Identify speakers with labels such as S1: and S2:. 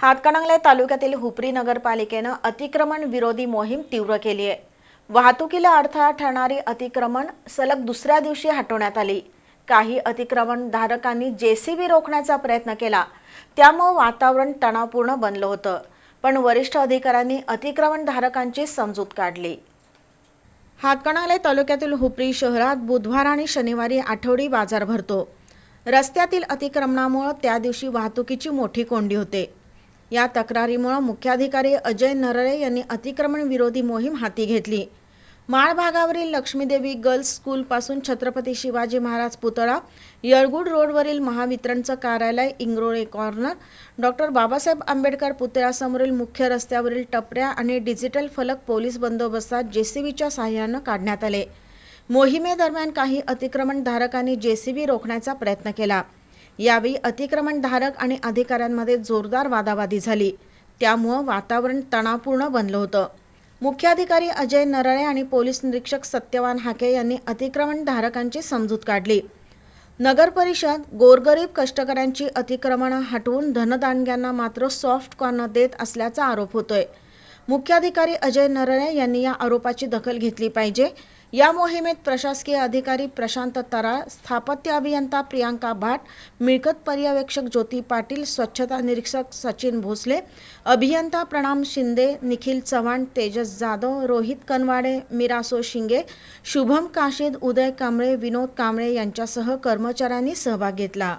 S1: हातकणंगले तालुक्यातील हुपरी नगरपालिकेनं अतिक्रमण विरोधी मोहीम तीव्र केली आहे। वाहतुकीला अडथळा ठरणारी अतिक्रमण सलग दुसऱ्या दिवशी हटवण्यात आली। काही अतिक्रमणधारकांनी जेसीबी रोखण्याचा प्रयत्न केला, त्यामुळे वातावरण तणावपूर्ण बनलं होतं। पण वरिष्ठ अधिकाऱ्यांनी अतिक्रमणधारकांची समजूत काढली। हातकणंगले तालुक्यातील हुपरी शहरात बुधवार आणि शनिवारी आठवडी बाजार भरतो। रस्त्यातील अतिक्रमणामुळे त्या दिवशी वाहतुकीची मोठी कोंडी होते। या तक्रारीमुळे मुख्याधिकारी अजय नरळे यांनी अतिक्रमण विरोधी मोहीम हाती घेतली। माळ भागावरील लक्ष्मीदेवी गर्ल्स स्कूल पासून छत्रपती शिवाजी महाराज पुतळा, येळगुड रोडवरील महावितरणचं कार्यालय, इंग्रोळे कॉर्नर, डॉक्टर बाबासाहेब आंबेडकर पुतळ्यासमोरील मुख्य रस्त्यावरील टपऱ्या आणि डिजिटल फलक पोलीस बंदोबस्तात जेसीबीच्या सहाय्याने काढण्यात आले। मोहिमेदरम्यान काही अतिक्रमणधारकांनी जेसीबी रोखण्याचा प्रयत्न केला। यावेळी अतिक्रमणधारक आणि अधिकाऱ्यांमध्ये जोरदार वादावादी झाली, त्यामुळे वातावरण तणावपूर्ण बनलं होतं। मुख्याधिकारी अजय नरळे आणि पोलीस निरीक्षक सत्यवान हाके यांनी अतिक्रमणधारकांची समजूत काढली। नगर परिषद गोरगरीब कष्टकऱ्यांची अतिक्रमणं हटवून धनदांडग्यांना मात्र सॉफ्ट कॉर्नर देत असल्याचा आरोप होतोय। मुख्याधिकारी अजय नरळे यांनी या आरोपाची दखल घेतली पाहिजे। या मोहिमेत प्रशासकीय अधिकारी प्रशांत तराळ, स्थापत्य अभियंता प्रियांका भाट, मिळकत पर्यवेक्षक ज्योती पाटील, स्वच्छता निरीक्षक सचिन भोसले, अभियंता प्रणाम शिंदे, निखिल चव्हाण, तेजस जाधव, रोहित कनवाडे, मिरासो शिंगे, शुभम काशीद, उदय कांबळे, विनोद कांबळे यांच्यासह कर्मचाऱ्यांनी सहभाग घेतला।